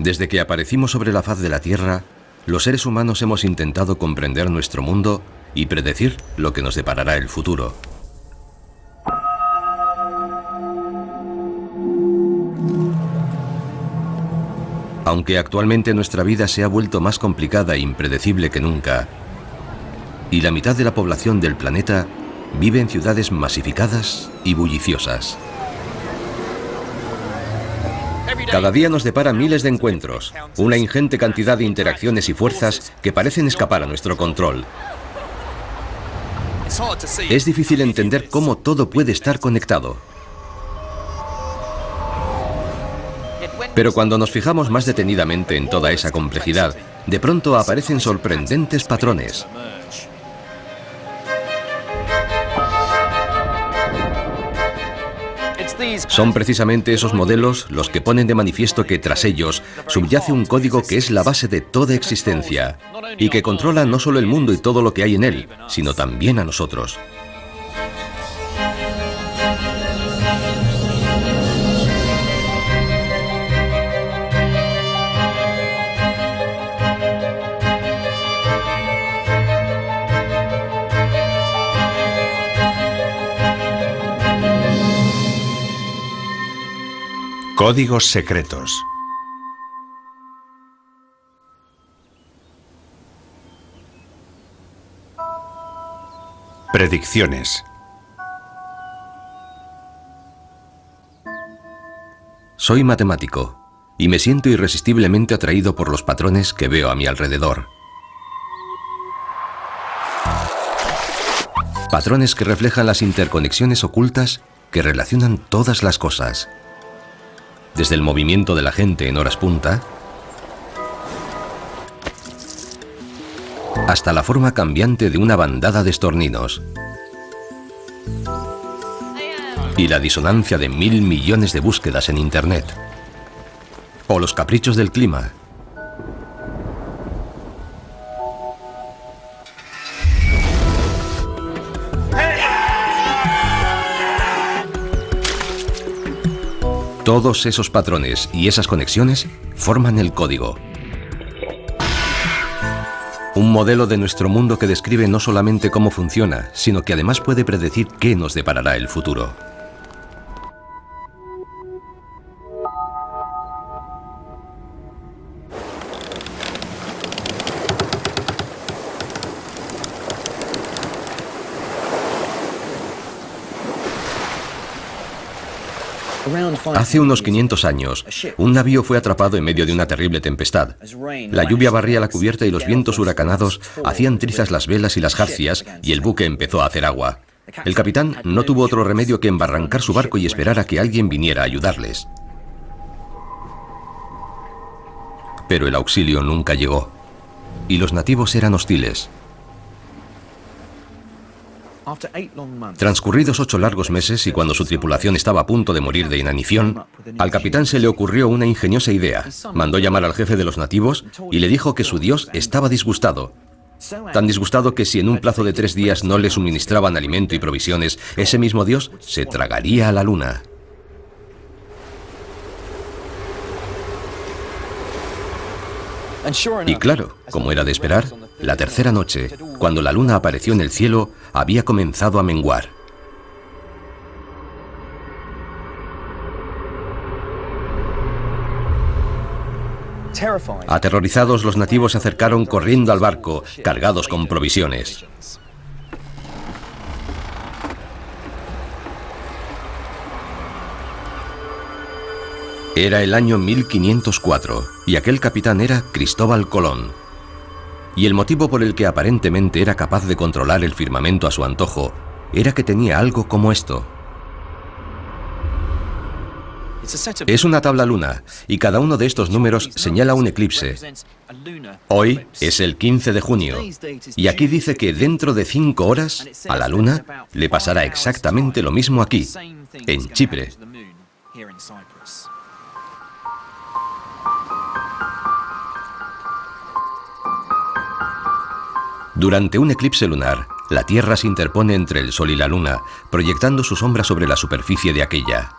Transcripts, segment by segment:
Desde que aparecimos sobre la faz de la Tierra, los seres humanos hemos intentado comprender nuestro mundo y predecir lo que nos deparará el futuro. Aunque actualmente nuestra vida se ha vuelto más complicada e impredecible que nunca, y la mitad de la población del planeta vive en ciudades masificadas y bulliciosas. Cada día nos depara miles de encuentros, una ingente cantidad de interacciones y fuerzas que parecen escapar a nuestro control. Es difícil entender cómo todo puede estar conectado. Pero cuando nos fijamos más detenidamente en toda esa complejidad, de pronto aparecen sorprendentes patrones. Son precisamente esos modelos los que ponen de manifiesto que tras ellos subyace un código que es la base de toda existencia y que controla no solo el mundo y todo lo que hay en él, sino también a nosotros. Códigos secretos. Predicciones. Soy matemático y me siento irresistiblemente atraído por los patrones que veo a mi alrededor. Patrones que reflejan las interconexiones ocultas que relacionan todas las cosas. Desde el movimiento de la gente en horas punta hasta la forma cambiante de una bandada de estorninos y la disonancia de 1000 millones de búsquedas en Internet o los caprichos del clima. Todos esos patrones y esas conexiones forman el código. Un modelo de nuestro mundo que describe no solamente cómo funciona, sino que además puede predecir qué nos deparará el futuro. Hace unos 500 años, un navío fue atrapado en medio de una terrible tempestad. La lluvia barría la cubierta y los vientos huracanados hacían trizas las velas y las jarcias, y el buque empezó a hacer agua. El capitán no tuvo otro remedio que embarrancar su barco y esperar a que alguien viniera a ayudarles. Pero el auxilio nunca llegó, y los nativos eran hostiles. Transcurridos 8 largos meses y cuando su tripulación estaba a punto de morir de inanición, al capitán se le ocurrió una ingeniosa idea. Mandó llamar al jefe de los nativos y le dijo que su dios estaba disgustado. Tan disgustado que si en un plazo de 3 días no le suministraban alimento y provisiones, ese mismo dios se tragaría a la luna. Y claro, como era de esperar, la tercera noche, cuando la luna apareció en el cielo, había comenzado a menguar. Aterrorizados, los nativos se acercaron corriendo al barco, cargados con provisiones. Era el año 1504 y aquel capitán era Cristóbal Colón. Y el motivo por el que aparentemente era capaz de controlar el firmamento a su antojo era que tenía algo como esto. Es una tabla luna y cada uno de estos números señala un eclipse. Hoy es el 15 de junio y aquí dice que dentro de 5 horas a la luna le pasará exactamente lo mismo aquí, en Chipre. Durante un eclipse lunar, la Tierra se interpone entre el Sol y la Luna, proyectando su sombra sobre la superficie de aquella.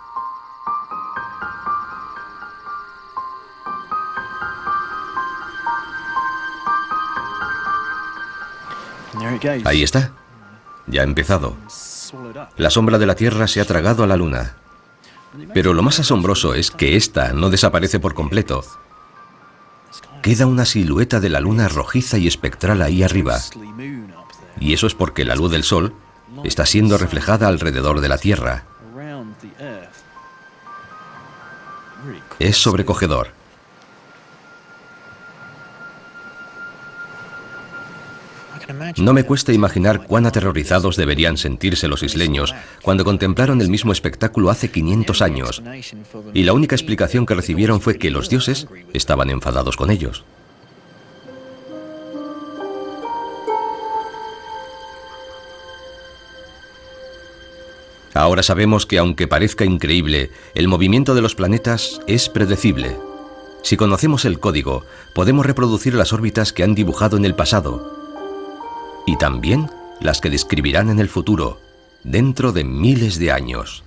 Ahí está. Ya ha empezado. La sombra de la Tierra se ha tragado a la Luna. Pero lo más asombroso es que esta no desaparece por completo. Queda una silueta de la Luna rojiza y espectral ahí arriba. Y eso es porque la luz del Sol está siendo reflejada alrededor de la Tierra. Es sobrecogedor. No me cuesta imaginar cuán aterrorizados deberían sentirse los isleños cuando contemplaron el mismo espectáculo hace 500 años, y la única explicación que recibieron fue que los dioses estaban enfadados con ellos. Ahora sabemos que, aunque parezca increíble, el movimiento de los planetas es predecible. Si conocemos el código, podemos reproducir las órbitas que han dibujado en el pasado, y también las que describirán en el futuro, dentro de miles de años.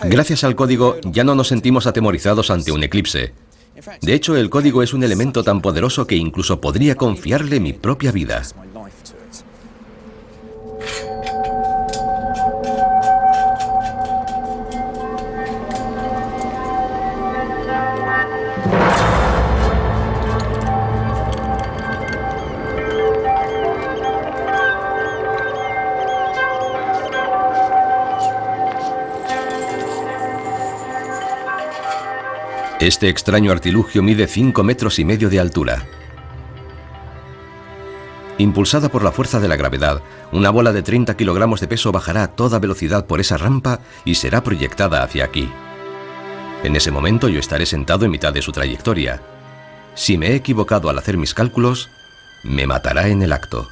Gracias al código ya no nos sentimos atemorizados ante un eclipse. De hecho, el código es un elemento tan poderoso que incluso podría confiarle mi propia vida. Este extraño artilugio mide 5,5 metros de altura. Impulsada por la fuerza de la gravedad, una bola de 30 kilogramos de peso bajará a toda velocidad por esa rampa y será proyectada hacia aquí. En ese momento yo estaré sentado en mitad de su trayectoria. Si me he equivocado al hacer mis cálculos, me matará en el acto.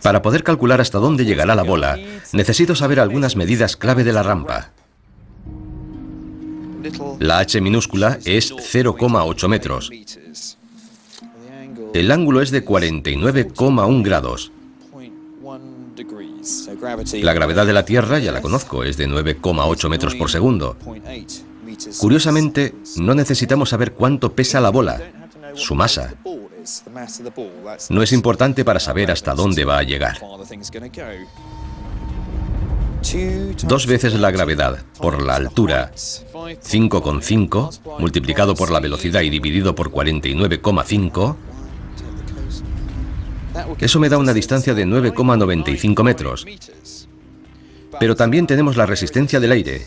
Para poder calcular hasta dónde llegará la bola, necesito saber algunas medidas clave de la rampa. La h minúscula es 0,8 metros. El ángulo es de 49,1 grados. La gravedad de la Tierra ya la conozco, es de 9,8 metros por segundo. Curiosamente, no necesitamos saber cuánto pesa la bola, su masa. No es importante para saber hasta dónde va a llegar. 2 veces la gravedad por la altura, 5,5, multiplicado por la velocidad y dividido por 49,5, eso me da una distancia de 9,95 metros. Pero también tenemos la resistencia del aire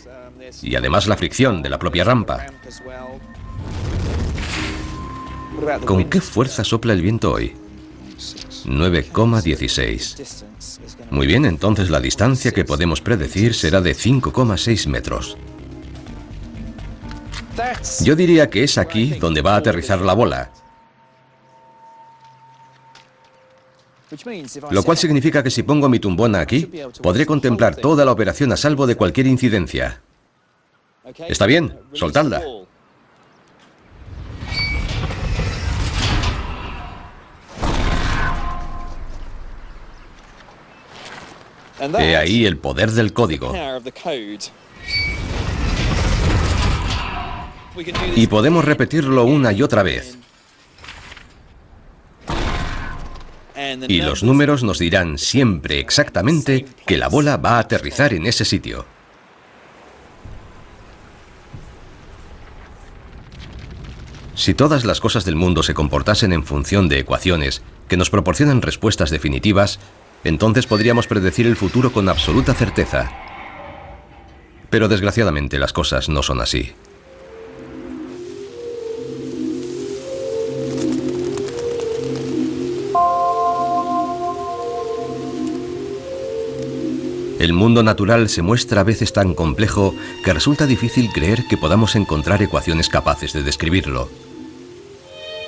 y además la fricción de la propia rampa. ¿Con qué fuerza sopla el viento hoy? 9,16. Muy bien, entonces la distancia que podemos predecir será de 5,6 metros. Yo diría que es aquí donde va a aterrizar la bola. Lo cual significa que si pongo mi tumbona aquí, podré contemplar toda la operación a salvo de cualquier incidencia. ¿Está bien? Soltadla. He ahí el poder del código. Y podemos repetirlo una y otra vez. Y los números nos dirán siempre exactamente que la bola va a aterrizar en ese sitio. Si todas las cosas del mundo se comportasen en función de ecuaciones que nos proporcionan respuestas definitivas, entonces podríamos predecir el futuro con absoluta certeza. Pero desgraciadamente las cosas no son así. El mundo natural se muestra a veces tan complejo que resulta difícil creer que podamos encontrar ecuaciones capaces de describirlo.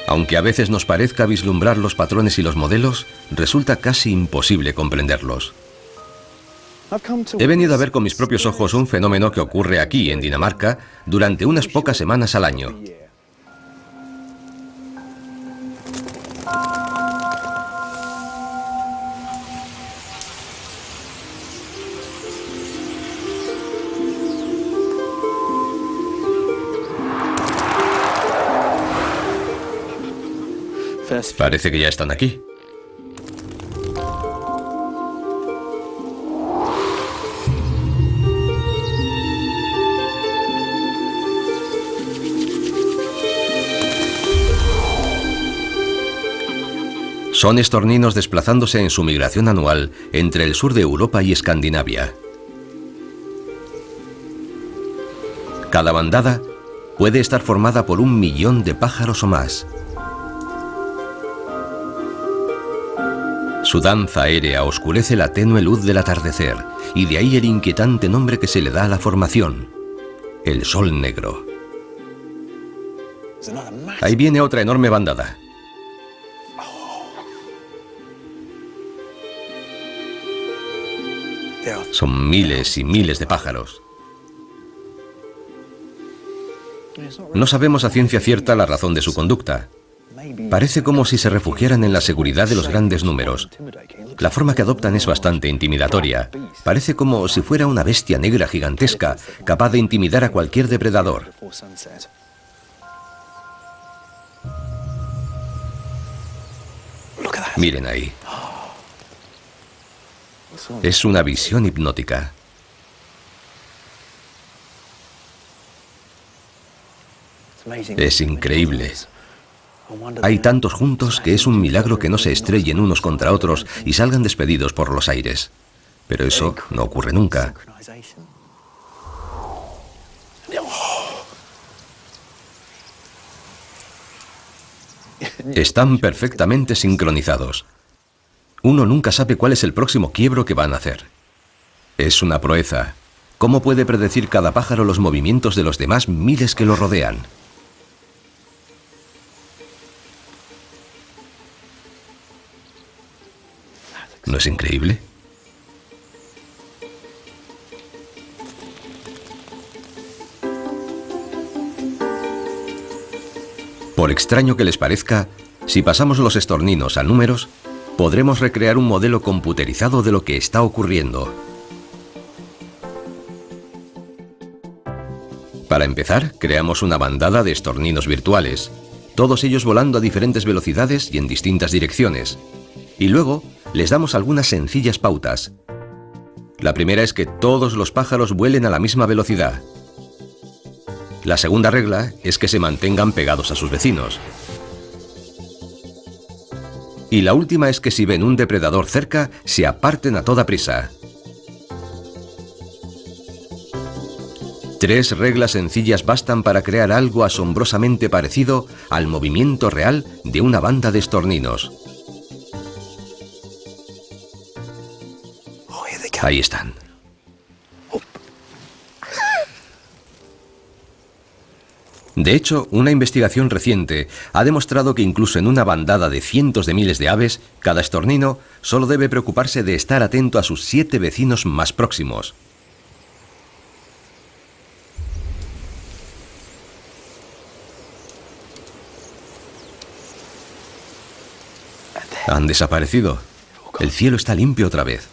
Aunque a veces nos parezca vislumbrar los patrones y los modelos, resulta casi imposible comprenderlos. He venido a ver con mis propios ojos un fenómeno que ocurre aquí, en Dinamarca, durante unas pocas semanas al año. Parece que ya están aquí. Son estorninos desplazándose en su migración anual entre el sur de Europa y Escandinavia. Cada bandada puede estar formada por 1 millón de pájaros o más. Su danza aérea oscurece la tenue luz del atardecer, y de ahí el inquietante nombre que se le da a la formación: el sol negro. Ahí viene otra enorme bandada. Son miles y miles de pájaros. No sabemos a ciencia cierta la razón de su conducta. Parece como si se refugiaran en la seguridad de los grandes números. La forma que adoptan es bastante intimidatoria. Parece como si fuera una bestia negra gigantesca, capaz de intimidar a cualquier depredador. Miren ahí. Es una visión hipnótica. Es increíble. Hay tantos juntos que es un milagro que no se estrellen unos contra otros y salgan despedidos por los aires. Pero eso no ocurre nunca. Están perfectamente sincronizados. Uno nunca sabe cuál es el próximo quiebro que van a hacer. Es una proeza. ¿Cómo puede predecir cada pájaro los movimientos de los demás miles que lo rodean? ¿No es increíble? Por extraño que les parezca, si pasamos los estorninos a números, podremos recrear un modelo computerizado de lo que está ocurriendo. Para empezar, creamos una bandada de estorninos virtuales, todos ellos volando a diferentes velocidades y en distintas direcciones. Y luego les damos algunas sencillas pautas. La primera es que todos los pájaros vuelen a la misma velocidad. La segunda regla es que se mantengan pegados a sus vecinos. Y la última es que si ven un depredador cerca, se aparten a toda prisa. 3 reglas sencillas bastan para crear algo asombrosamente parecido al movimiento real de una banda de estorninos. Ahí están. De hecho, una investigación reciente ha demostrado que incluso en una bandada de cientos de miles de aves, cada estornino solo debe preocuparse de estar atento a sus 7 vecinos más próximos. Han desaparecido. El cielo está limpio otra vez.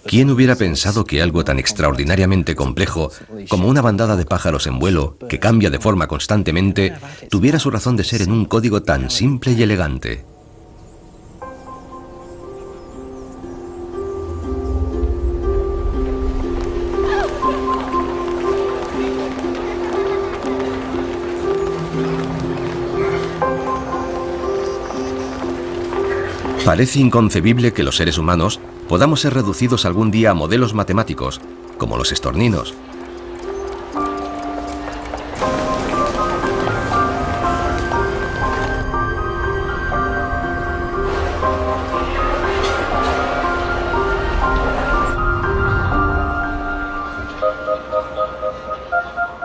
¿Quién hubiera pensado que algo tan extraordinariamente complejo como una bandada de pájaros en vuelo, que cambia de forma constantemente, tuviera su razón de ser en un código tan simple y elegante? Parece inconcebible que los seres humanos podamos ser reducidos algún día a modelos matemáticos, como los estorninos.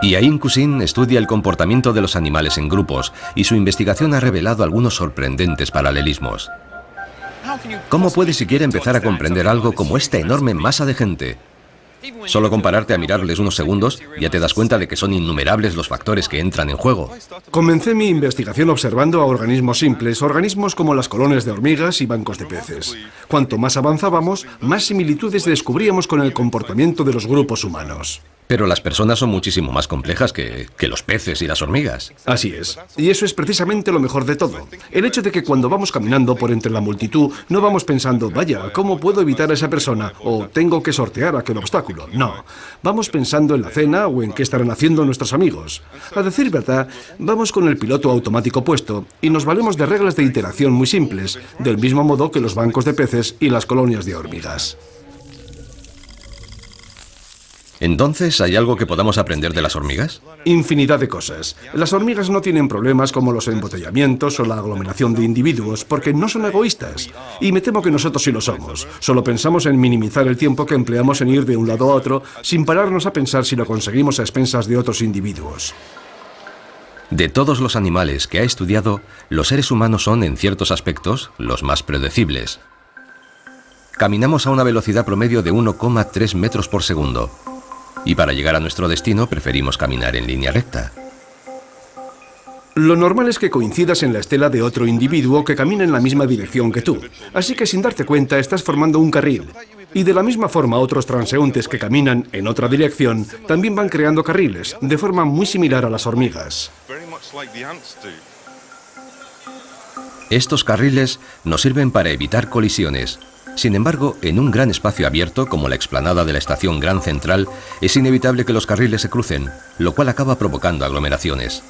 Y Ain Kusin estudia el comportamiento de los animales en grupos, y su investigación ha revelado algunos sorprendentes paralelismos. ¿Cómo puede siquiera empezar a comprender algo como esta enorme masa de gente? Solo con pararte a mirarles unos segundos ya te das cuenta de que son innumerables los factores que entran en juego. Comencé mi investigación observando a organismos simples, organismos como las colonias de hormigas y bancos de peces. Cuanto más avanzábamos, más similitudes descubríamos con el comportamiento de los grupos humanos. Pero las personas son muchísimo más complejas que los peces y las hormigas. Así es. Y eso es precisamente lo mejor de todo. El hecho de que cuando vamos caminando por entre la multitud, no vamos pensando, vaya, ¿cómo puedo evitar a esa persona? O tengo que sortear aquel obstáculo. No. Vamos pensando en la cena o en qué estarán haciendo nuestros amigos. A decir verdad, vamos con el piloto automático puesto y nos valemos de reglas de interacción muy simples, del mismo modo que los bancos de peces y las colonias de hormigas. Entonces, ¿hay algo que podamos aprender de las hormigas? Infinidad de cosas. Las hormigas no tienen problemas como los embotellamientos o la aglomeración de individuos porque no son egoístas. Y me temo que nosotros sí lo somos. Solo pensamos en minimizar el tiempo que empleamos en ir de un lado a otro sin pararnos a pensar si lo conseguimos a expensas de otros individuos. De todos los animales que ha estudiado, los seres humanos son, en ciertos aspectos, los más predecibles. Caminamos a una velocidad promedio de 1,3 metros por segundo. Y para llegar a nuestro destino preferimos caminar en línea recta. Lo normal es que coincidas en la estela de otro individuo que camina en la misma dirección que tú. Así que sin darte cuenta estás formando un carril. Y de la misma forma otros transeúntes que caminan en otra dirección también van creando carriles, de forma muy similar a las hormigas. Estos carriles nos sirven para evitar colisiones. Sin embargo, en un gran espacio abierto, como la explanada de la estación Gran Central, es inevitable que los carriles se crucen, lo cual acaba provocando aglomeraciones.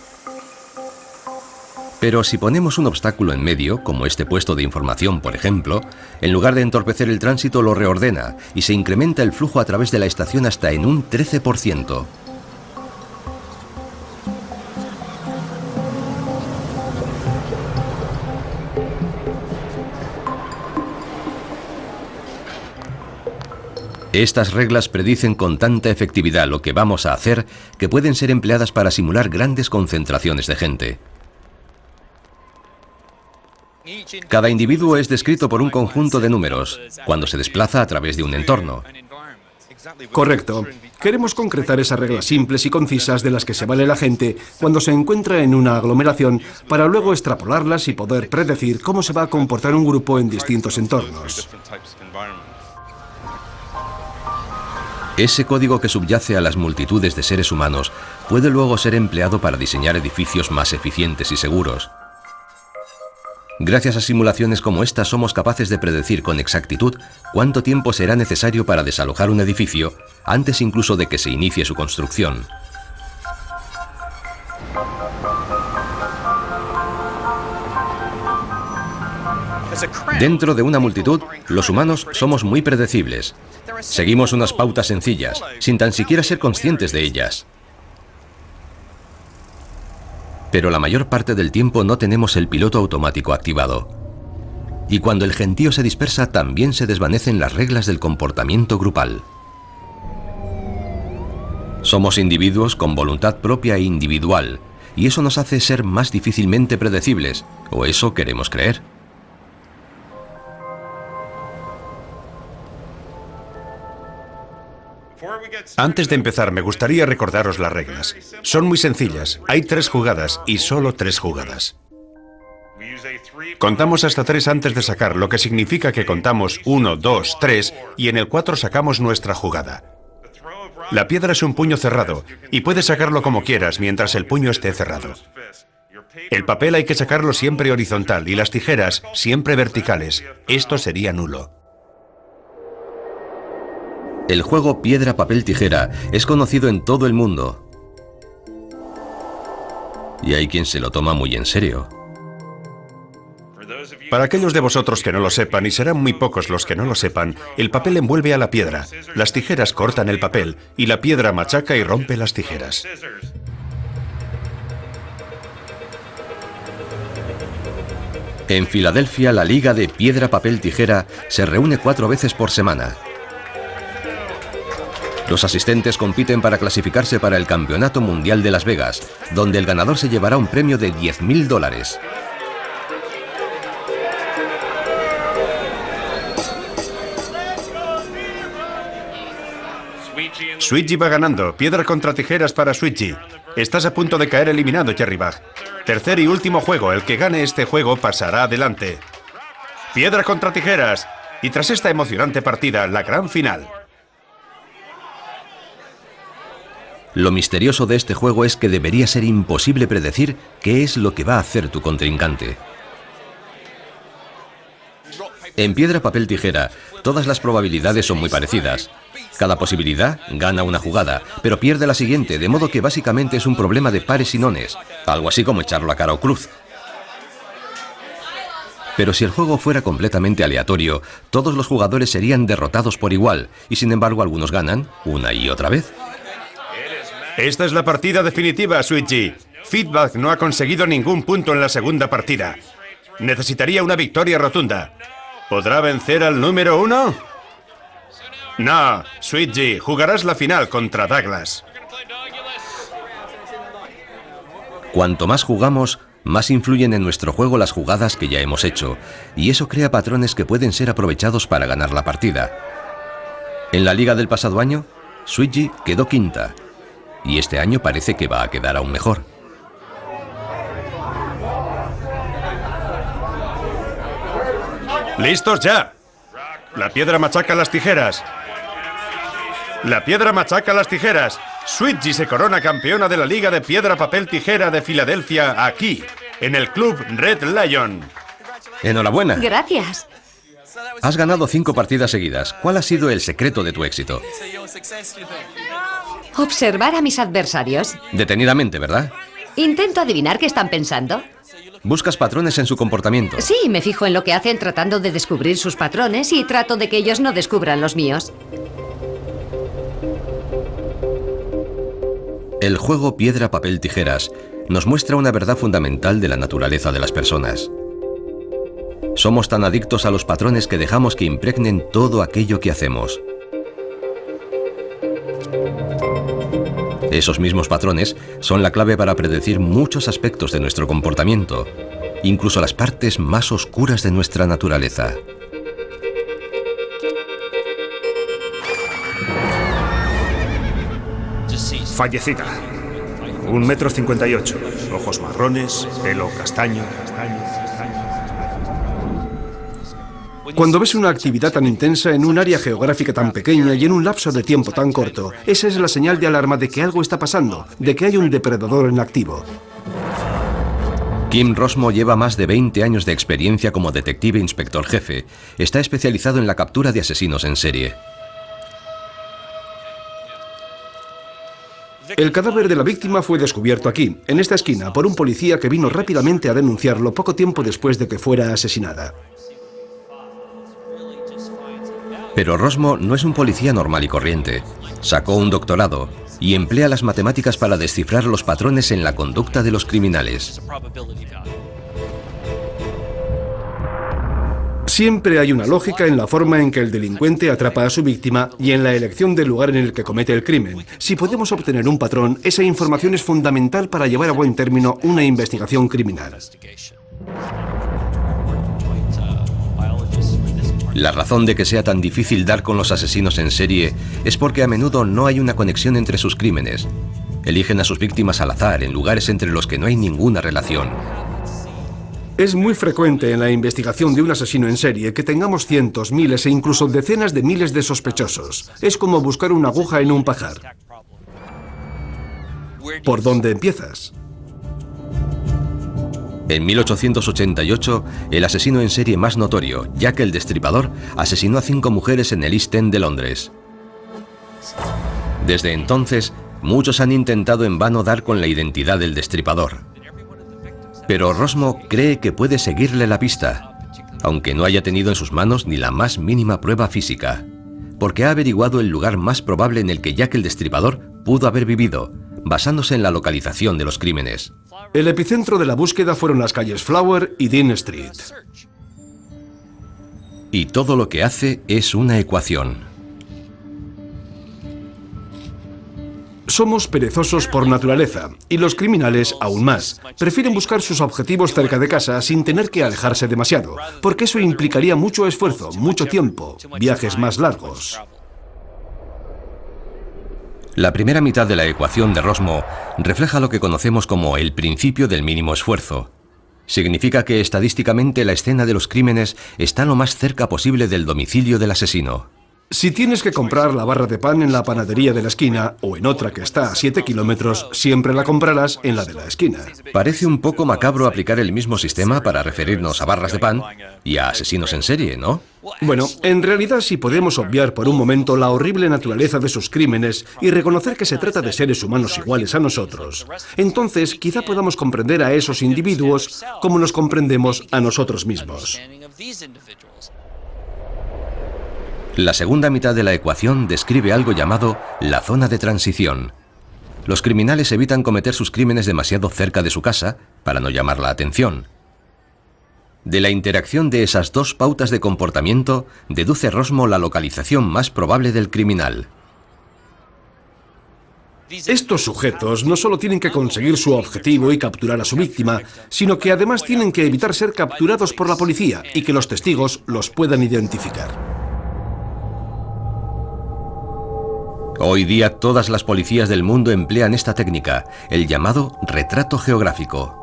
Pero si ponemos un obstáculo en medio, como este puesto de información, por ejemplo, en lugar de entorpecer el tránsito lo reordena y se incrementa el flujo a través de la estación hasta en un 13%. Estas reglas predicen con tanta efectividad lo que vamos a hacer que pueden ser empleadas para simular grandes concentraciones de gente. Cada individuo es descrito por un conjunto de números cuando se desplaza a través de un entorno. Correcto. Queremos concretar esas reglas simples y concisas de las que se vale la gente cuando se encuentra en una aglomeración para luego extrapolarlas y poder predecir cómo se va a comportar un grupo en distintos entornos. Ese código que subyace a las multitudes de seres humanos puede luego ser empleado para diseñar edificios más eficientes y seguros. Gracias a simulaciones como esta somos capaces de predecir con exactitud cuánto tiempo será necesario para desalojar un edificio antes incluso de que se inicie su construcción. Dentro de una multitud, los humanos somos muy predecibles. Seguimos unas pautas sencillas, sin tan siquiera ser conscientes de ellas. Pero la mayor parte del tiempo no tenemos el piloto automático activado. Y cuando el gentío se dispersa, también se desvanecen las reglas del comportamiento grupal. Somos individuos con voluntad propia e individual, y eso nos hace ser más difícilmente predecibles, o eso queremos creer. Antes de empezar, me gustaría recordaros las reglas. Son muy sencillas. Hay 3 jugadas y solo 3 jugadas. Contamos hasta 3 antes de sacar, lo que significa que contamos 1, 2, 3 y en el 4 sacamos nuestra jugada. La piedra es un puño cerrado y puedes sacarlo como quieras mientras el puño esté cerrado. El papel hay que sacarlo siempre horizontal y las tijeras siempre verticales. Esto sería nulo. El juego piedra, papel, tijera es conocido en todo el mundo. Y hay quien se lo toma muy en serio. Para aquellos de vosotros que no lo sepan, y serán muy pocos los que no lo sepan, el papel envuelve a la piedra, las tijeras cortan el papel, y la piedra machaca y rompe las tijeras. En Filadelfia, la Liga de Piedra, Papel, Tijera se reúne 4 veces por semana. Los asistentes compiten para clasificarse para el Campeonato Mundial de Las Vegas, donde el ganador se llevará un premio de $10.000. Sweetgy va ganando. Piedra contra tijeras para Sweetgy. Estás a punto de caer eliminado, Cherrybug. Tercer y último juego. El que gane este juego pasará adelante. Piedra contra tijeras. Y tras esta emocionante partida, la gran final. Lo misterioso de este juego es que debería ser imposible predecir qué es lo que va a hacer tu contrincante. En piedra, papel, tijera, todas las probabilidades son muy parecidas. Cada posibilidad gana una jugada, pero pierde la siguiente, de modo que básicamente es un problema de pares y nones, algo así como echarlo a cara o cruz. Pero si el juego fuera completamente aleatorio, todos los jugadores serían derrotados por igual, y sin embargo algunos ganan una y otra vez. Esta es la partida definitiva, Sweetgy. Feedback no ha conseguido ningún punto en la segunda partida. Necesitaría una victoria rotunda. ¿Podrá vencer al número 1? No, Sweetgy, jugarás la final contra Douglas. Cuanto más jugamos, más influyen en nuestro juego las jugadas que ya hemos hecho, y eso crea patrones que pueden ser aprovechados para ganar la partida. En la liga del pasado año, Sweetgy quedó quinta, y este año parece que va a quedar aún mejor. ¡Listos ya! La piedra machaca las tijeras. La piedra machaca las tijeras. Sweetgy se corona campeona de la Liga de Piedra, Papel, Tijera de Filadelfia aquí, en el Club Red Lion. ¡Enhorabuena! Gracias. Has ganado 5 partidas seguidas. ¿Cuál ha sido el secreto de tu éxito? Observar a mis adversarios. Detenidamente, ¿verdad? Intento adivinar qué están pensando. Buscas patrones en su comportamiento. Sí, me fijo en lo que hacen tratando de descubrir sus patrones y trato de que ellos no descubran los míos. El juego piedra, papel, tijeras nos muestra una verdad fundamental de la naturaleza de las personas. Somos tan adictos a los patrones que dejamos que impregnen todo aquello que hacemos. Esos mismos patrones son la clave para predecir muchos aspectos de nuestro comportamiento, incluso las partes más oscuras de nuestra naturaleza. Fallecida. 1,58 m. Ojos marrones, pelo castaño. Cuando ves una actividad tan intensa en un área geográfica tan pequeña y en un lapso de tiempo tan corto, esa es la señal de alarma de que algo está pasando, de que hay un depredador en activo. Kim Rosmo lleva más de 20 años de experiencia como detective inspector jefe. Está especializado en la captura de asesinos en serie. El cadáver de la víctima fue descubierto aquí, en esta esquina, por un policía que vino rápidamente a denunciarlo poco tiempo después de que fuera asesinada. Pero Rosmo no es un policía normal y corriente. Sacó un doctorado y emplea las matemáticas para descifrar los patrones en la conducta de los criminales. Siempre hay una lógica en la forma en que el delincuente atrapa a su víctima y en la elección del lugar en el que comete el crimen. Si podemos obtener un patrón, esa información es fundamental para llevar a buen término una investigación criminal. La razón de que sea tan difícil dar con los asesinos en serie es porque a menudo no hay una conexión entre sus crímenes. Eligen a sus víctimas al azar en lugares entre los que no hay ninguna relación. Es muy frecuente en la investigación de un asesino en serie que tengamos cientos, miles e incluso decenas de miles de sospechosos. Es como buscar una aguja en un pajar. ¿Por dónde empiezas? En 1888, el asesino en serie más notorio, Jack el Destripador, asesinó a 5 mujeres en el East End de Londres. Desde entonces, muchos han intentado en vano dar con la identidad del destripador. Pero Rosmo cree que puede seguirle la pista, aunque no haya tenido en sus manos ni la más mínima prueba física, porque ha averiguado el lugar más probable en el que Jack el Destripador pudo haber vivido, basándose en la localización de los crímenes. El epicentro de la búsqueda fueron las calles Flower y Dean Street. Y todo lo que hace es una ecuación. Somos perezosos por naturaleza, y los criminales aún más. Prefieren buscar sus objetivos cerca de casa sin tener que alejarse demasiado, porque eso implicaría mucho esfuerzo, mucho tiempo, viajes más largos. La primera mitad de la ecuación de Rosmo refleja lo que conocemos como el principio del mínimo esfuerzo. Significa que estadísticamente la escena de los crímenes está lo más cerca posible del domicilio del asesino. Si tienes que comprar la barra de pan en la panadería de la esquina o en otra que está a 7 kilómetros, siempre la comprarás en la de la esquina. Parece un poco macabro aplicar el mismo sistema para referirnos a barras de pan y a asesinos en serie, ¿no? Bueno, en realidad si podemos obviar por un momento la horrible naturaleza de sus crímenes y reconocer que se trata de seres humanos iguales a nosotros, entonces quizá podamos comprender a esos individuos como nos comprendemos a nosotros mismos. La segunda mitad de la ecuación describe algo llamado la zona de transición. Los criminales evitan cometer sus crímenes demasiado cerca de su casa para no llamar la atención. De la interacción de esas dos pautas de comportamiento, deduce Rosmo la localización más probable del criminal. Estos sujetos no solo tienen que conseguir su objetivo y capturar a su víctima, sino que además tienen que evitar ser capturados por la policía y que los testigos los puedan identificar. Hoy día todas las policías del mundo emplean esta técnica, el llamado retrato geográfico.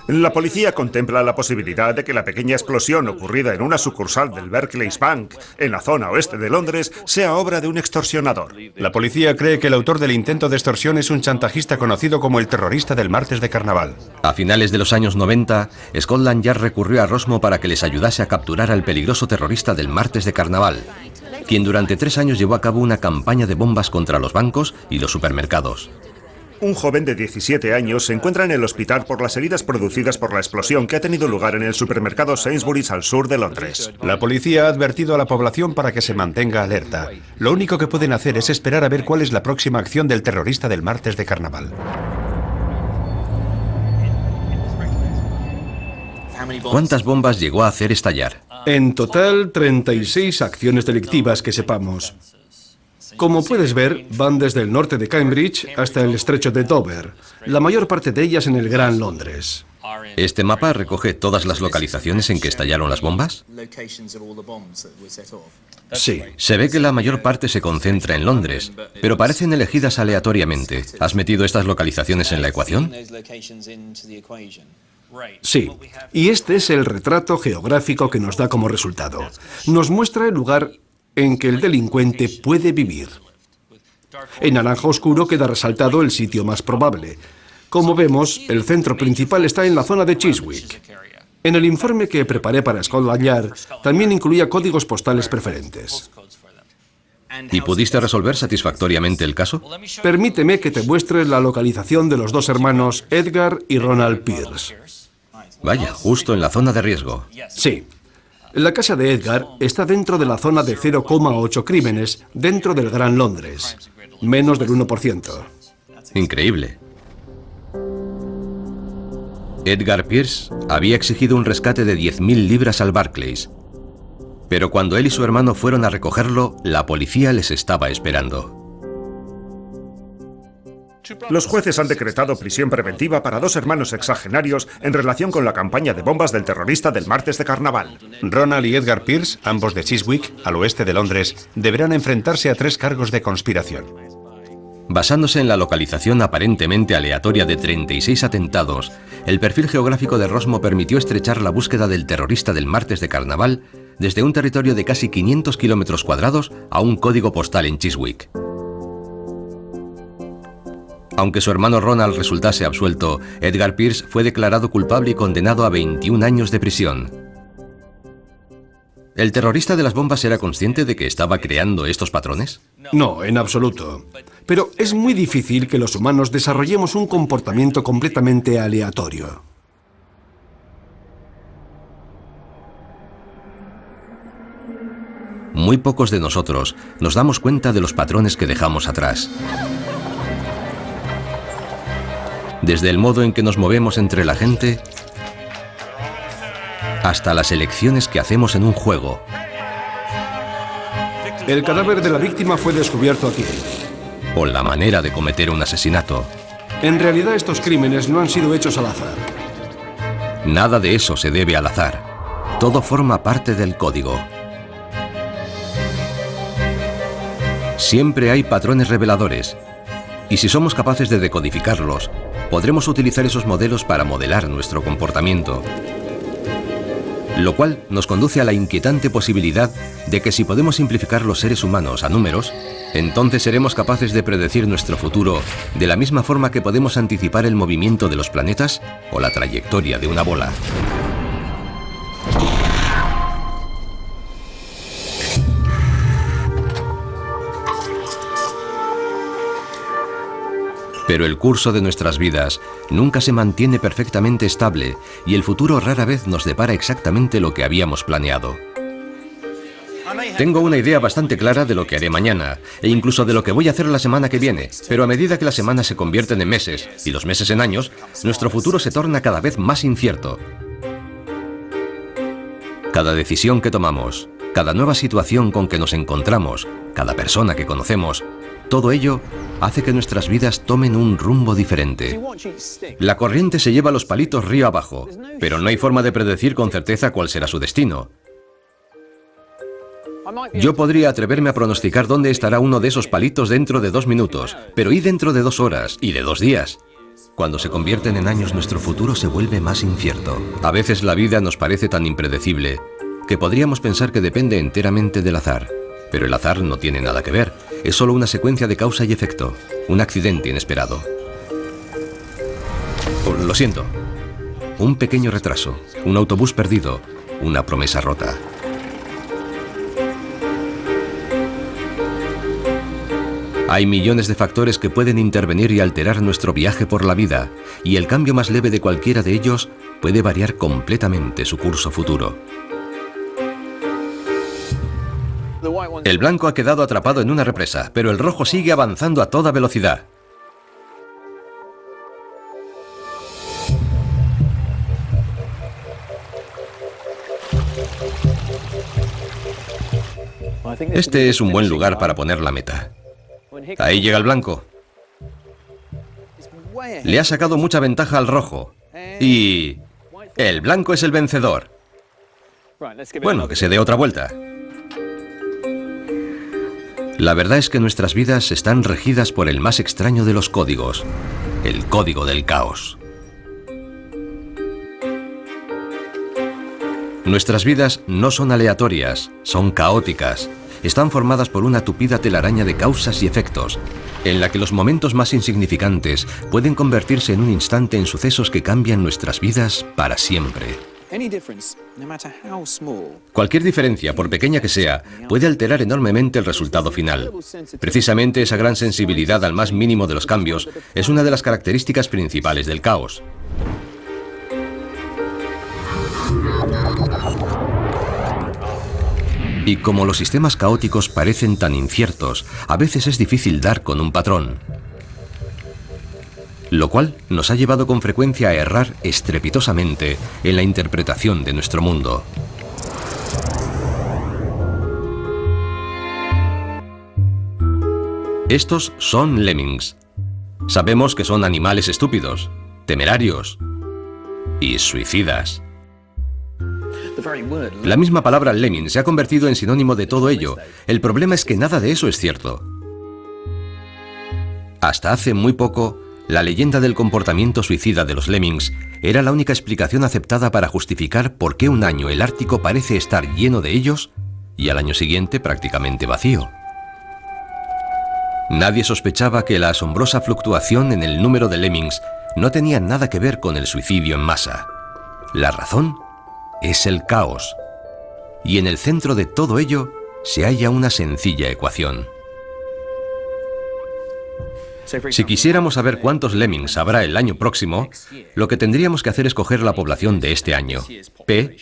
La policía contempla la posibilidad de que la pequeña explosión ocurrida en una sucursal del Barclays Bank, en la zona oeste de Londres, sea obra de un extorsionador. La policía cree que el autor del intento de extorsión es un chantajista conocido como el terrorista del martes de carnaval. A finales de los años 90, Scotland Yard recurrió a Rosmo para que les ayudase a capturar al peligroso terrorista del martes de carnaval, quien durante 3 años llevó a cabo una campaña de bombas contra los bancos y los supermercados. Un joven de 17 años se encuentra en el hospital por las heridas producidas por la explosión que ha tenido lugar en el supermercado Sainsbury's al sur de Londres. La policía ha advertido a la población para que se mantenga alerta. Lo único que pueden hacer es esperar a ver cuál es la próxima acción del terrorista del martes de carnaval. ¿Cuántas bombas llegó a hacer estallar? En total, 36 acciones delictivas que sepamos. Como puedes ver, van desde el norte de Cambridge hasta el estrecho de Dover, la mayor parte de ellas en el Gran Londres. ¿Este mapa recoge todas las localizaciones en que estallaron las bombas? Sí. Se ve que la mayor parte se concentra en Londres, pero parecen elegidas aleatoriamente. ¿Has metido estas localizaciones en la ecuación? Sí, y este es el retrato geográfico que nos da como resultado. Nos muestra el lugar en que el delincuente puede vivir. En naranja oscuro queda resaltado el sitio más probable. Como vemos, el centro principal está en la zona de Chiswick. En el informe que preparé para Scotland Yard, también incluía códigos postales preferentes. ¿Y pudiste resolver satisfactoriamente el caso? Permíteme que te muestre la localización de los dos hermanos Edgar y Ronald Pierce. Vaya, justo en la zona de riesgo. Sí. La casa de Edgar está dentro de la zona de 0,8 crímenes dentro del Gran Londres, menos del 1%. Increíble. Edgar Pierce había exigido un rescate de 10.000 libras al Barclays, pero cuando él y su hermano fueron a recogerlo, la policía les estaba esperando. Los jueces han decretado prisión preventiva para 2 hermanos sexagenarios en relación con la campaña de bombas del terrorista del martes de carnaval. Ronald y Edgar Pierce, ambos de Chiswick, al oeste de Londres, deberán enfrentarse a 3 cargos de conspiración. Basándose en la localización aparentemente aleatoria de 36 atentados, el perfil geográfico de Rosmo permitió estrechar la búsqueda del terrorista del martes de carnaval desde un territorio de casi 500 kilómetros cuadrados a un código postal en Chiswick. Aunque su hermano Ronald resultase absuelto, Edgar Pierce fue declarado culpable y condenado a 21 años de prisión. ¿El terrorista de las bombas era consciente de que estaba creando estos patrones? No, en absoluto. Pero es muy difícil que los humanos desarrollemos un comportamiento completamente aleatorio. Muy pocos de nosotros nos damos cuenta de los patrones que dejamos atrás. Desde el modo en que nos movemos entre la gente hasta las elecciones que hacemos en un juego. El cadáver de la víctima fue descubierto aquí. O la manera de cometer un asesinato. En realidad estos crímenes no han sido hechos al azar. Nada de eso se debe al azar. Todo forma parte del código. Siempre hay patrones reveladores, y si somos capaces de decodificarlos, podremos utilizar esos modelos para modelar nuestro comportamiento. Lo cual nos conduce a la inquietante posibilidad de que si podemos simplificar los seres humanos a números, entonces seremos capaces de predecir nuestro futuro de la misma forma que podemos anticipar el movimiento de los planetas o la trayectoria de una bola. Pero el curso de nuestras vidas nunca se mantiene perfectamente estable y el futuro rara vez nos depara exactamente lo que habíamos planeado. Tengo una idea bastante clara de lo que haré mañana e incluso de lo que voy a hacer la semana que viene, pero a medida que las semanas se convierten en meses y los meses en años, nuestro futuro se torna cada vez más incierto. Cada decisión que tomamos, cada nueva situación con que nos encontramos, cada persona que conocemos, todo ello hace que nuestras vidas tomen un rumbo diferente. La corriente se lleva los palitos río abajo, pero no hay forma de predecir con certeza cuál será su destino. Yo podría atreverme a pronosticar dónde estará uno de esos palitos dentro de 2 minutos, pero ¿y dentro de 2 horas y de 2 días? Cuando se convierten en años, nuestro futuro se vuelve más incierto. A veces la vida nos parece tan impredecible que podríamos pensar que depende enteramente del azar. Pero el azar no tiene nada que ver. Es solo una secuencia de causa y efecto, un accidente inesperado. Lo siento. Un pequeño retraso, un autobús perdido, una promesa rota. Hay millones de factores que pueden intervenir y alterar nuestro viaje por la vida, y el cambio más leve de cualquiera de ellos puede variar completamente su curso futuro. El blanco ha quedado atrapado en una represa, pero el rojo sigue avanzando a toda velocidad. Este es un buen lugar para poner la meta. Ahí llega el blanco. Le ha sacado mucha ventaja al rojo. Y el blanco es el vencedor. Bueno, que se dé otra vuelta. La verdad es que nuestras vidas están regidas por el más extraño de los códigos, el código del caos. Nuestras vidas no son aleatorias, son caóticas. Están formadas por una tupida telaraña de causas y efectos, en la que los momentos más insignificantes pueden convertirse en un instante en sucesos que cambian nuestras vidas para siempre. Cualquier diferencia, por pequeña que sea, puede alterar enormemente el resultado final. Precisamente esa gran sensibilidad al más mínimo de los cambios es una de las características principales del caos. Y como los sistemas caóticos parecen tan inciertos, a veces es difícil dar con un patrón. Lo cual nos ha llevado con frecuencia a errar estrepitosamente en la interpretación de nuestro mundo. Estos son lemmings. Sabemos que son animales estúpidos, temerarios y suicidas. La misma palabra lemming se ha convertido en sinónimo de todo ello. El problema es que nada de eso es cierto. Hasta hace muy poco, la leyenda del comportamiento suicida de los lemmings era la única explicación aceptada para justificar por qué un año el Ártico parece estar lleno de ellos y al año siguiente prácticamente vacío. Nadie sospechaba que la asombrosa fluctuación en el número de lemmings no tenía nada que ver con el suicidio en masa. La razón es el caos. Y en el centro de todo ello se halla una sencilla ecuación. Si quisiéramos saber cuántos lemmings habrá el año próximo, lo que tendríamos que hacer es coger la población de este año, P,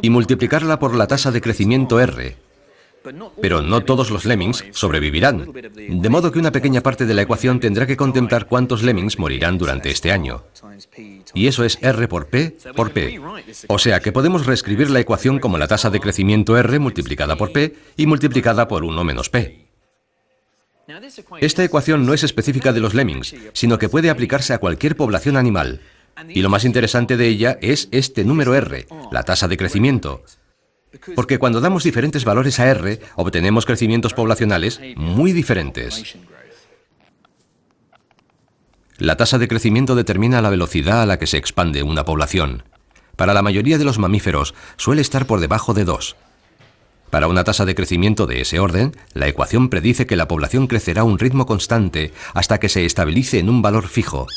y multiplicarla por la tasa de crecimiento R. Pero no todos los lemmings sobrevivirán, de modo que una pequeña parte de la ecuación tendrá que contemplar cuántos lemmings morirán durante este año. Y eso es R por P. O sea que podemos reescribir la ecuación como la tasa de crecimiento R multiplicada por P y multiplicada por 1 menos P. Esta ecuación no es específica de los lemmings, sino que puede aplicarse a cualquier población animal. Y lo más interesante de ella es este número R, la tasa de crecimiento. Porque cuando damos diferentes valores a R, obtenemos crecimientos poblacionales muy diferentes. La tasa de crecimiento determina la velocidad a la que se expande una población. Para la mayoría de los mamíferos suele estar por debajo de 2. Para una tasa de crecimiento de ese orden, la ecuación predice que la población crecerá a un ritmo constante hasta que se estabilice en un valor fijo.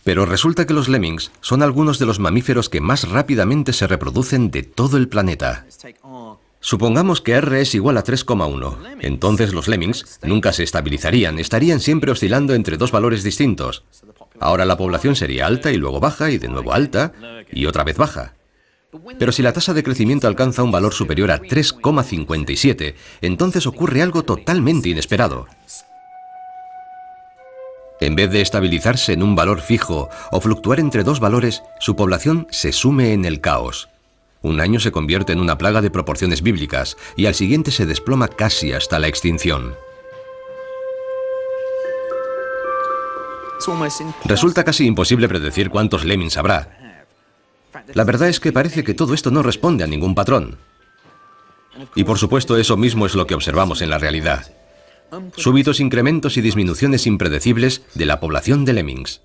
Pero resulta que los lemmings son algunos de los mamíferos que más rápidamente se reproducen de todo el planeta. Supongamos que R es igual a 3,1. Entonces los lemmings nunca se estabilizarían, estarían siempre oscilando entre dos valores distintos. Ahora la población sería alta y luego baja y de nuevo alta y otra vez baja. Pero si la tasa de crecimiento alcanza un valor superior a 3,57, entonces ocurre algo totalmente inesperado. En vez de estabilizarse en un valor fijo o fluctuar entre dos valores, su población se sume en el caos. Un año se convierte en una plaga de proporciones bíblicas y al siguiente se desploma casi hasta la extinción. Resulta casi imposible predecir cuántos lemmings habrá. La verdad es que parece que todo esto no responde a ningún patrón. Y por supuesto eso mismo es lo que observamos en la realidad. Súbitos incrementos y disminuciones impredecibles de la población de lemmings.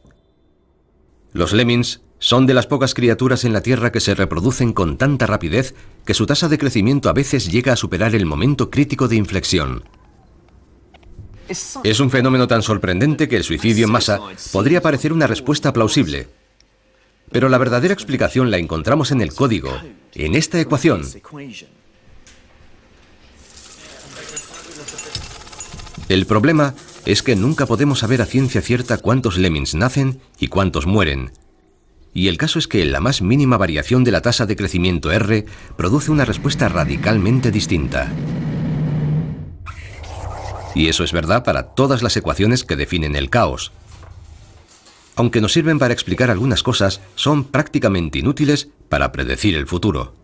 Los lemmings son de las pocas criaturas en la Tierra que se reproducen con tanta rapidez que su tasa de crecimiento a veces llega a superar el momento crítico de inflexión. Es un fenómeno tan sorprendente que el suicidio en masa podría parecer una respuesta plausible. Pero la verdadera explicación la encontramos en el código, en esta ecuación. El problema es que nunca podemos saber a ciencia cierta cuántos lemmings nacen y cuántos mueren. Y el caso es que la más mínima variación de la tasa de crecimiento R produce una respuesta radicalmente distinta. Y eso es verdad para todas las ecuaciones que definen el caos. Aunque nos sirven para explicar algunas cosas, son prácticamente inútiles para predecir el futuro.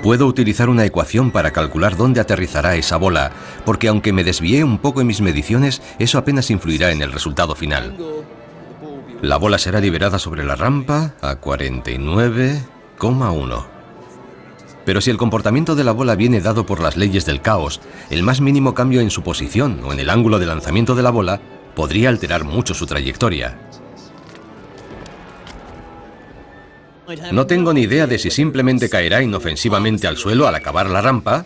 Puedo utilizar una ecuación para calcular dónde aterrizará esa bola, porque aunque me desvié un poco en mis mediciones, eso apenas influirá en el resultado final. La bola será liberada sobre la rampa a 49,1. Pero si el comportamiento de la bola viene dado por las leyes del caos, el más mínimo cambio en su posición o en el ángulo de lanzamiento de la bola podría alterar mucho su trayectoria. No tengo ni idea de si simplemente caerá inofensivamente al suelo al acabar la rampa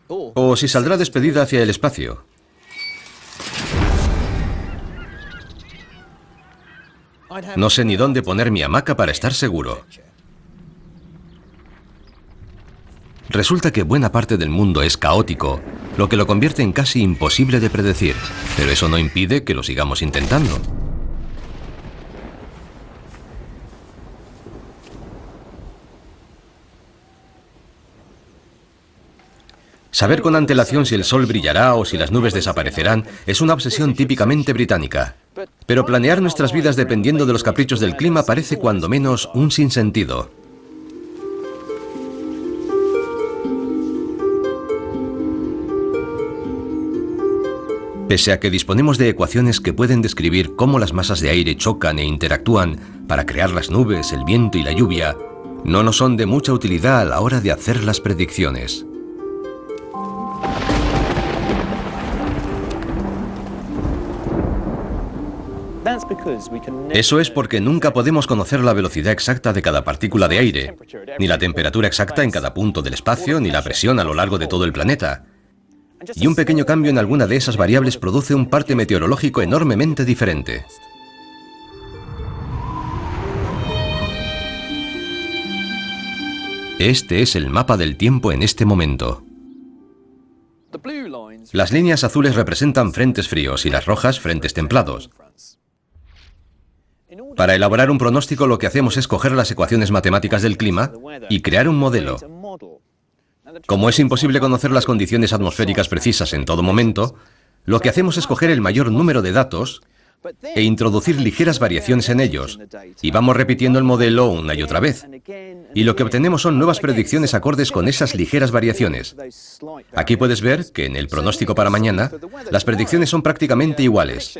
o si saldrá despedida hacia el espacio. No sé ni dónde poner mi hamaca para estar seguro. Resulta que buena parte del mundo es caótico, lo que lo convierte en casi imposible de predecir, pero eso no impide que lo sigamos intentando. Saber con antelación si el sol brillará o si las nubes desaparecerán es una obsesión típicamente británica. Pero planear nuestras vidas dependiendo de los caprichos del clima parece cuando menos un sinsentido. Pese a que disponemos de ecuaciones que pueden describir cómo las masas de aire chocan e interactúan para crear las nubes, el viento y la lluvia, no nos son de mucha utilidad a la hora de hacer las predicciones. Eso es porque nunca podemos conocer la velocidad exacta de cada partícula de aire, ni la temperatura exacta en cada punto del espacio, ni la presión a lo largo de todo el planeta. Y un pequeño cambio en alguna de esas variables produce un parte meteorológico enormemente diferente. Este es el mapa del tiempo en este momento. Las líneas azules representan frentes fríos y las rojas frentes templados. Para elaborar un pronóstico lo que hacemos es coger las ecuaciones matemáticas del clima y crear un modelo. Como es imposible conocer las condiciones atmosféricas precisas en todo momento, lo que hacemos es coger el mayor número de datos e introducir ligeras variaciones en ellos, y vamos repitiendo el modelo una y otra vez. Y lo que obtenemos son nuevas predicciones acordes con esas ligeras variaciones. Aquí puedes ver que en el pronóstico para mañana, las predicciones son prácticamente iguales.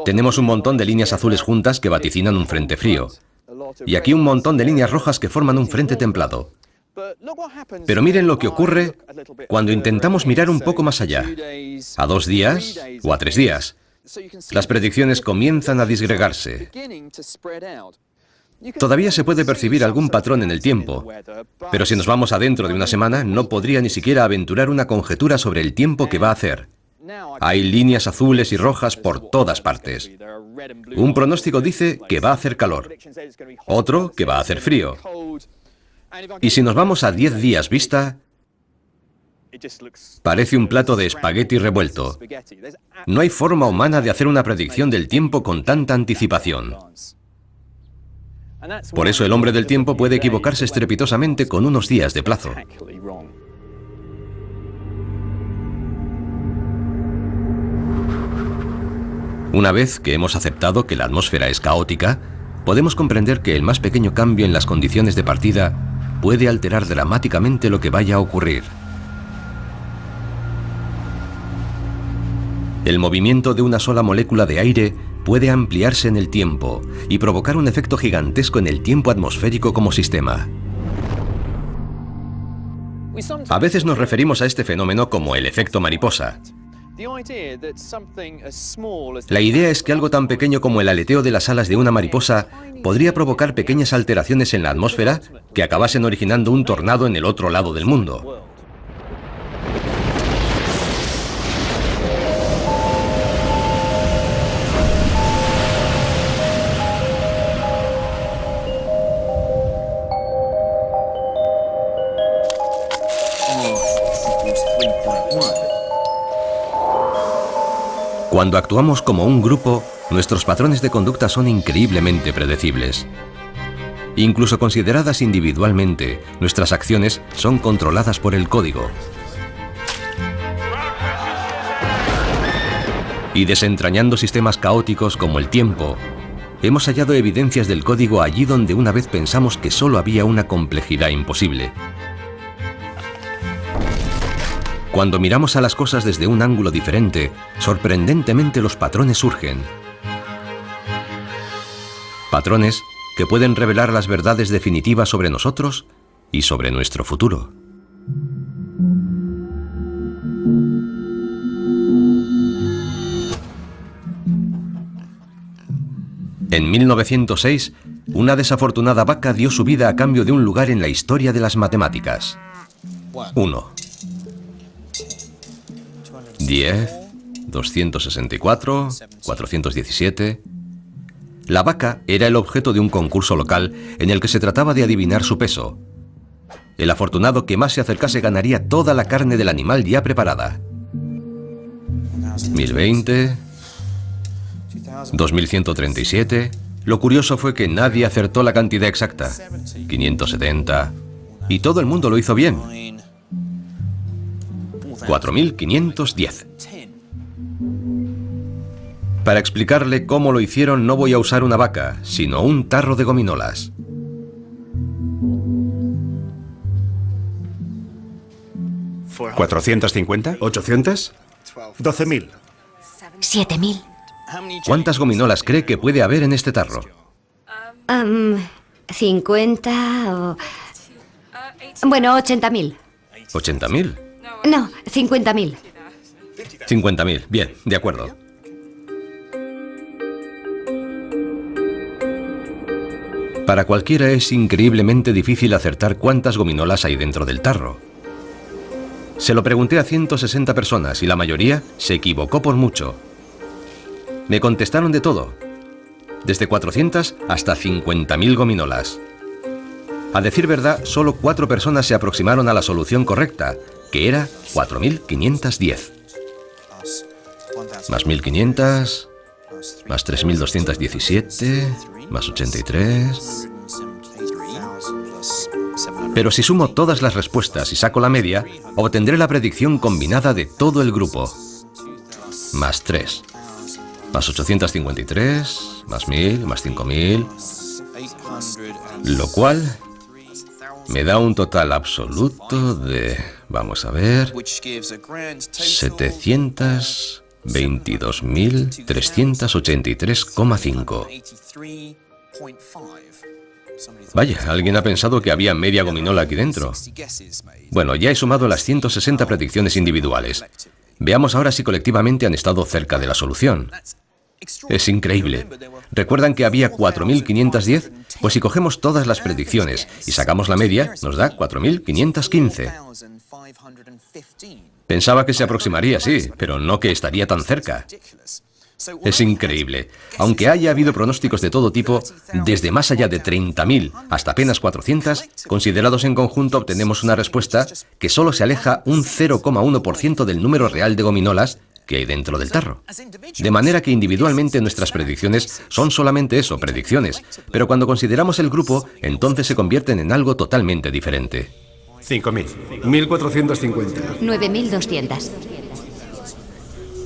Tenemos un montón de líneas azules juntas que vaticinan un frente frío, y aquí un montón de líneas rojas que forman un frente templado. Pero miren lo que ocurre cuando intentamos mirar un poco más allá, a 2 días o a 3 días. Las predicciones comienzan a disgregarse. Todavía se puede percibir algún patrón en el tiempo, pero si nos vamos adentro de una semana, no podría ni siquiera aventurar una conjetura sobre el tiempo que va a hacer. Hay líneas azules y rojas por todas partes. Un pronóstico dice que va a hacer calor, otro que va a hacer frío. Y si nos vamos a 10 días vista, parece un plato de espagueti revuelto. No hay forma humana de hacer una predicción del tiempo con tanta anticipación. Por eso el hombre del tiempo puede equivocarse estrepitosamente con unos días de plazo. Una vez que hemos aceptado que la atmósfera es caótica, podemos comprender que el más pequeño cambio en las condiciones de partida puede alterar dramáticamente lo que vaya a ocurrir. El movimiento de una sola molécula de aire puede ampliarse en el tiempo y provocar un efecto gigantesco en el tiempo atmosférico como sistema. A veces nos referimos a este fenómeno como el efecto mariposa. La idea es que algo tan pequeño como el aleteo de las alas de una mariposa podría provocar pequeñas alteraciones en la atmósfera que acabasen originando un tornado en el otro lado del mundo. Cuando actuamos como un grupo, nuestros patrones de conducta son increíblemente predecibles. Incluso consideradas individualmente, nuestras acciones son controladas por el código. Y desentrañando sistemas caóticos como el tiempo, hemos hallado evidencias del código allí donde una vez pensamos que solo había una complejidad imposible. Cuando miramos a las cosas desde un ángulo diferente, sorprendentemente los patrones surgen. Patrones que pueden revelar las verdades definitivas sobre nosotros y sobre nuestro futuro. En 1906, una desafortunada vaca dio su vida a cambio de un lugar en la historia de las matemáticas. 1. 10, 264, 417... La vaca era el objeto de un concurso local en el que se trataba de adivinar su peso. El afortunado que más se acercase ganaría toda la carne del animal ya preparada. 1020, 2137... Lo curioso fue que nadie acertó la cantidad exacta. 570... Y todo el mundo lo hizo bien. 4510. Para explicarle cómo lo hicieron no voy a usar una vaca, sino un tarro de gominolas. ¿450? ¿800? 12.000. 7.000. ¿Cuántas gominolas cree que puede haber en este tarro? 50 o... Bueno, 80.000. ¿80.000? No, 50.000. 50.000, bien, de acuerdo. Para cualquiera es increíblemente difícil acertar cuántas gominolas hay dentro del tarro. Se lo pregunté a 160 personas y la mayoría se equivocó por mucho. Me contestaron de todo, desde 400 hasta 50.000 gominolas. A decir verdad, solo 4 personas se aproximaron a la solución correcta, que era 4.510. Más 1.500, más 3.217, más 83... Pero si sumo todas las respuestas y saco la media, obtendré la predicción combinada de todo el grupo. Más 3. más 853, más 1000, más 5000, lo cual me da un total absoluto de, vamos a ver, 722.383,5. Vaya, alguien ha pensado que había media gominola aquí dentro. Bueno, ya he sumado las 160 predicciones individuales. Veamos ahora si colectivamente han estado cerca de la solución. Es increíble. ¿Recuerdan que había 4.510? Pues si cogemos todas las predicciones y sacamos la media, nos da 4.515. Pensaba que se aproximaría, sí, pero no que estaría tan cerca. Es increíble. Aunque haya habido pronósticos de todo tipo, desde más allá de 30.000 hasta apenas 400, considerados en conjunto obtenemos una respuesta que solo se aleja un 0,1% del número real de gominolas que hay dentro del tarro. De manera que individualmente nuestras predicciones son solamente eso, predicciones, pero cuando consideramos el grupo, entonces se convierten en algo totalmente diferente. 5.000. 1.450. 9.200.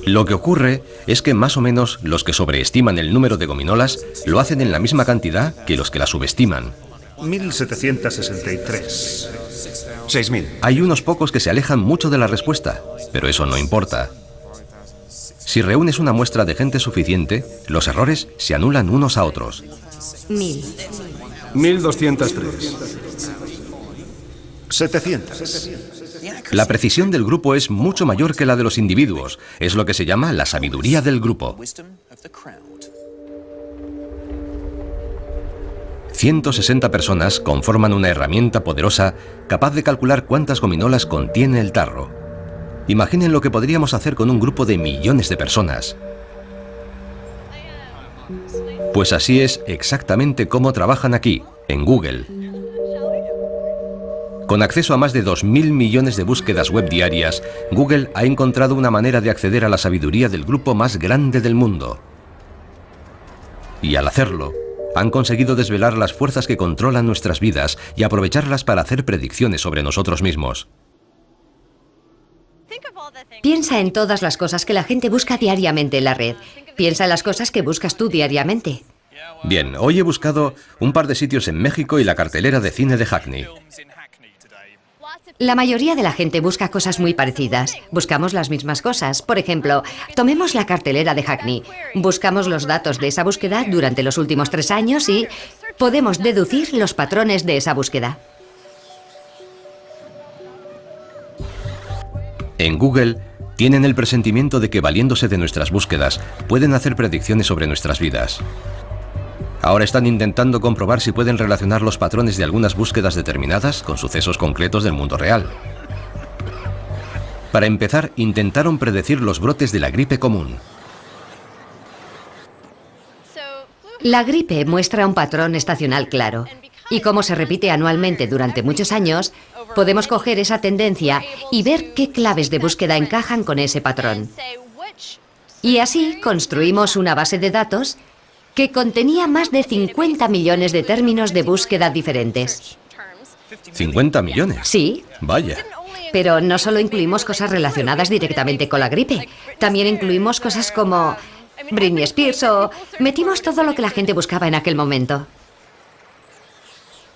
Lo que ocurre es que más o menos los que sobreestiman el número de gominolas lo hacen en la misma cantidad que los que la subestiman. 1.763. 6.000. Hay unos pocos que se alejan mucho de la respuesta, pero eso no importa. Si reúnes una muestra de gente suficiente, los errores se anulan unos a otros. 1000. 1.203. 700. La precisión del grupo es mucho mayor que la de los individuos. Es lo que se llama la sabiduría del grupo. 160 personas conforman una herramienta poderosa capaz de calcular cuántas gominolas contiene el tarro. Imaginen lo que podríamos hacer con un grupo de millones de personas. Pues así es exactamente cómo trabajan aquí, en Google. Con acceso a más de 2.000 millones de búsquedas web diarias, Google ha encontrado una manera de acceder a la sabiduría del grupo más grande del mundo. Y al hacerlo, han conseguido desvelar las fuerzas que controlan nuestras vidas y aprovecharlas para hacer predicciones sobre nosotros mismos. Piensa en todas las cosas que la gente busca diariamente en la red. Piensa en las cosas que buscas tú diariamente. Bien, hoy he buscado un par de sitios en México y la cartelera de cine de Hackney. La mayoría de la gente busca cosas muy parecidas. Buscamos las mismas cosas. Por ejemplo, tomemos la cartelera de Hackney. Buscamos los datos de esa búsqueda durante los últimos 3 años y podemos deducir los patrones de esa búsqueda. En Google, tienen el presentimiento de que valiéndose de nuestras búsquedas, pueden hacer predicciones sobre nuestras vidas. Ahora están intentando comprobar si pueden relacionar los patrones de algunas búsquedas determinadas con sucesos concretos del mundo real. Para empezar, intentaron predecir los brotes de la gripe común. La gripe muestra un patrón estacional claro. Y como se repite anualmente durante muchos años, podemos coger esa tendencia y ver qué claves de búsqueda encajan con ese patrón. Y así construimos una base de datos que contenía más de 50 millones de términos de búsqueda diferentes. ¿50 millones? Sí. Vaya. Pero no solo incluimos cosas relacionadas directamente con la gripe, también incluimos cosas como Britney Spears o metimos todo lo que la gente buscaba en aquel momento.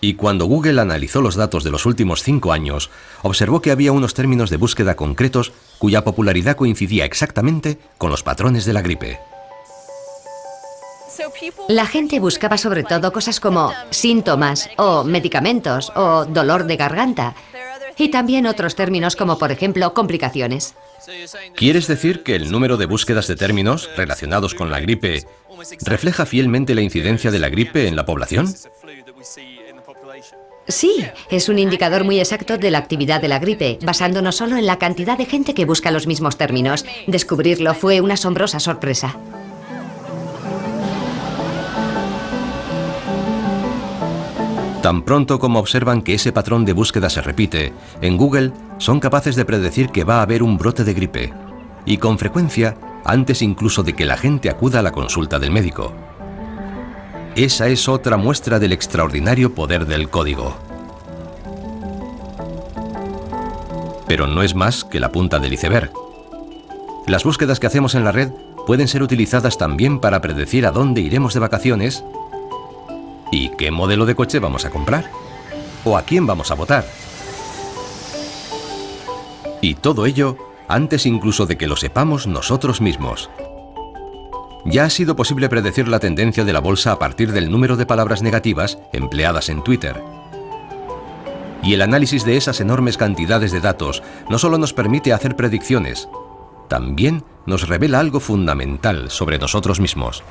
Y cuando Google analizó los datos de los últimos 5 años, observó que había unos términos de búsqueda concretos cuya popularidad coincidía exactamente con los patrones de la gripe. La gente buscaba sobre todo cosas como síntomas o medicamentos o dolor de garganta y también otros términos como por ejemplo complicaciones. ¿Quieres decir que el número de búsquedas de términos relacionados con la gripe refleja fielmente la incidencia de la gripe en la población? Sí, es un indicador muy exacto de la actividad de la gripe, basándonos solo en la cantidad de gente que busca los mismos términos. Descubrirlo fue una asombrosa sorpresa. Tan pronto como observan que ese patrón de búsqueda se repite, en Google son capaces de predecir que va a haber un brote de gripe, y con frecuencia antes incluso de que la gente acuda a la consulta del médico. Esa es otra muestra del extraordinario poder del código. Pero no es más que la punta del iceberg. Las búsquedas que hacemos en la red pueden ser utilizadas también para predecir a dónde iremos de vacaciones y qué modelo de coche vamos a comprar o a quién vamos a votar. Y todo ello antes incluso de que lo sepamos nosotros mismos. Ya ha sido posible predecir la tendencia de la bolsa a partir del número de palabras negativas empleadas en Twitter. Y el análisis de esas enormes cantidades de datos no solo nos permite hacer predicciones, también nos revela algo fundamental sobre nosotros mismos.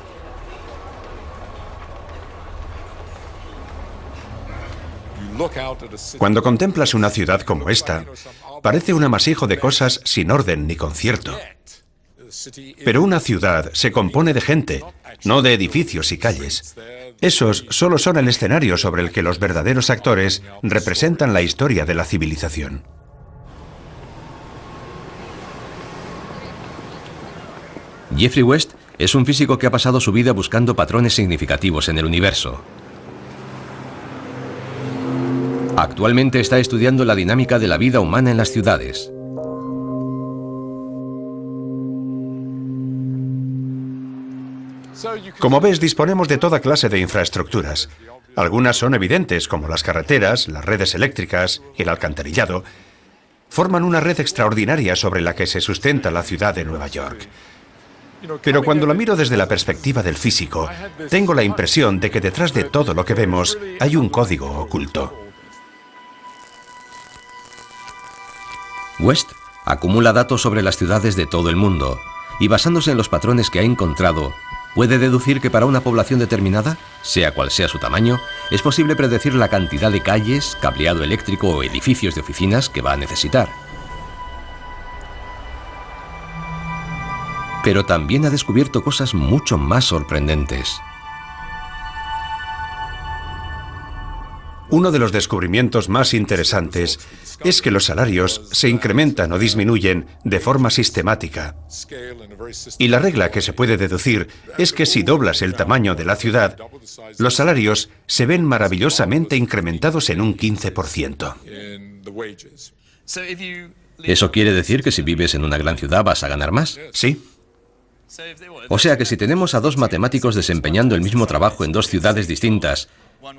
Cuando contemplas una ciudad como esta, parece un amasijo de cosas sin orden ni concierto. Pero una ciudad se compone de gente, no de edificios y calles. Esos solo son el escenario sobre el que los verdaderos actores representan la historia de la civilización. Jeffrey West es un físico que ha pasado su vida buscando patrones significativos en el universo. Actualmente está estudiando la dinámica de la vida humana en las ciudades. Como ves, disponemos de toda clase de infraestructuras. Algunas son evidentes, como las carreteras, las redes eléctricas y el alcantarillado. Forman una red extraordinaria sobre la que se sustenta la ciudad de Nueva York. Pero cuando la miro desde la perspectiva del físico, tengo la impresión de que detrás de todo lo que vemos hay un código oculto. West acumula datos sobre las ciudades de todo el mundo y basándose en los patrones que ha encontrado, puede deducir que para una población determinada, sea cual sea su tamaño, es posible predecir la cantidad de calles, cableado eléctrico o edificios de oficinas que va a necesitar. Pero también ha descubierto cosas mucho más sorprendentes. Uno de los descubrimientos más interesantes es que los salarios se incrementan o disminuyen de forma sistemática. Y la regla que se puede deducir es que si doblas el tamaño de la ciudad, los salarios se ven maravillosamente incrementados en un 15%. ¿Eso quiere decir que si vives en una gran ciudad vas a ganar más? Sí. O sea que si tenemos a dos matemáticos desempeñando el mismo trabajo en dos ciudades distintas,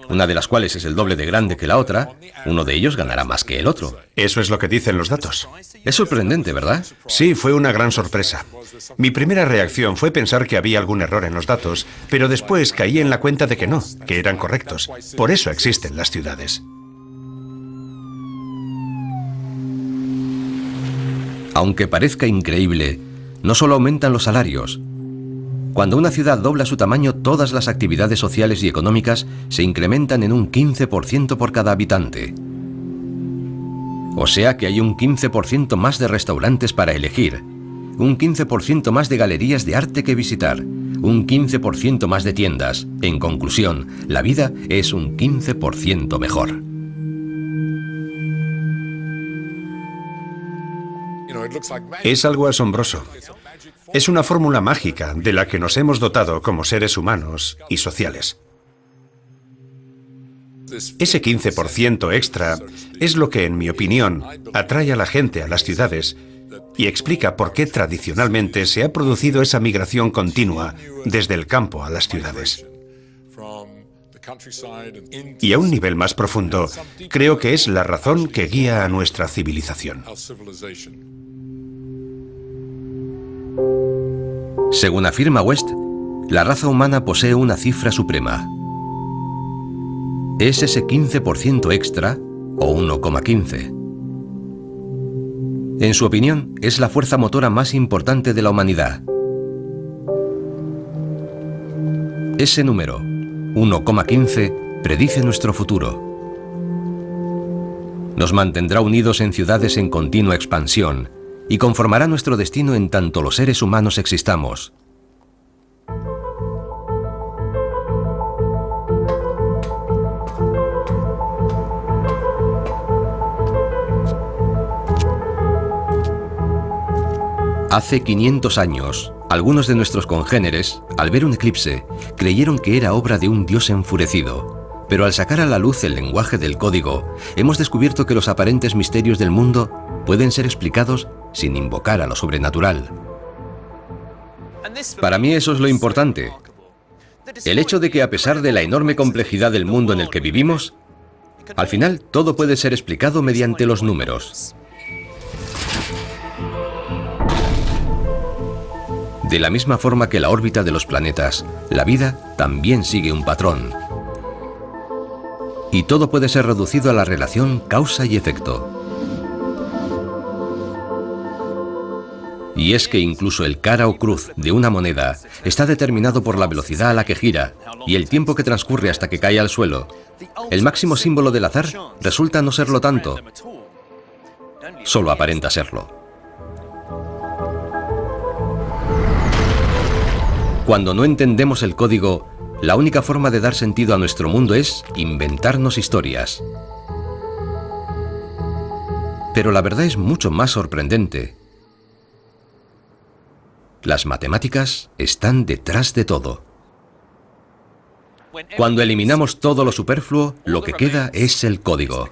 una de las cuales es el doble de grande que la otra, uno de ellos ganará más que el otro. Eso es lo que dicen los datos. Es sorprendente, ¿verdad? Sí, fue una gran sorpresa. Mi primera reacción fue pensar que había algún error en los datos, pero después caí en la cuenta de que no, que eran correctos. Por eso existen las ciudades. Aunque parezca increíble, no solo aumentan los salarios. Cuando una ciudad dobla su tamaño, todas las actividades sociales y económicas se incrementan en un 15% por cada habitante. O sea que hay un 15% más de restaurantes para elegir, un 15% más de galerías de arte que visitar, un 15% más de tiendas. En conclusión, la vida es un 15% mejor. Es algo asombroso. Es una fórmula mágica de la que nos hemos dotado como seres humanos y sociales. Ese 15% extra es lo que, en mi opinión, atrae a la gente a las ciudades y explica por qué tradicionalmente se ha producido esa migración continua desde el campo a las ciudades. Y a un nivel más profundo, creo que es la razón que guía a nuestra civilización. Según afirma West, la raza humana posee una cifra suprema. Es ese 15% extra, o 1,15. En su opinión, es la fuerza motora más importante de la humanidad. Ese número, 1,15, predice nuestro futuro. Nos mantendrá unidos en ciudades en continua expansión y conformará nuestro destino en tanto los seres humanos existamos. Hace 500 años, algunos de nuestros congéneres, al ver un eclipse, creyeron que era obra de un dios enfurecido. Pero al sacar a la luz el lenguaje del código, hemos descubierto que los aparentes misterios del mundo pueden ser explicados sin invocar a lo sobrenatural. Para mí eso es lo importante. El hecho de que a pesar de la enorme complejidad del mundo en el que vivimos, al final todo puede ser explicado mediante los números. De la misma forma que la órbita de los planetas, la vida también sigue un patrón. Y todo puede ser reducido a la relación causa y efecto. Y es que incluso el cara o cruz de una moneda está determinado por la velocidad a la que gira y el tiempo que transcurre hasta que cae al suelo. El máximo símbolo del azar resulta no serlo tanto. Solo aparenta serlo. Cuando no entendemos el código, la única forma de dar sentido a nuestro mundo es inventarnos historias. Pero la verdad es mucho más sorprendente. Las matemáticas están detrás de todo. Cuando eliminamos todo lo superfluo, lo que queda es el código.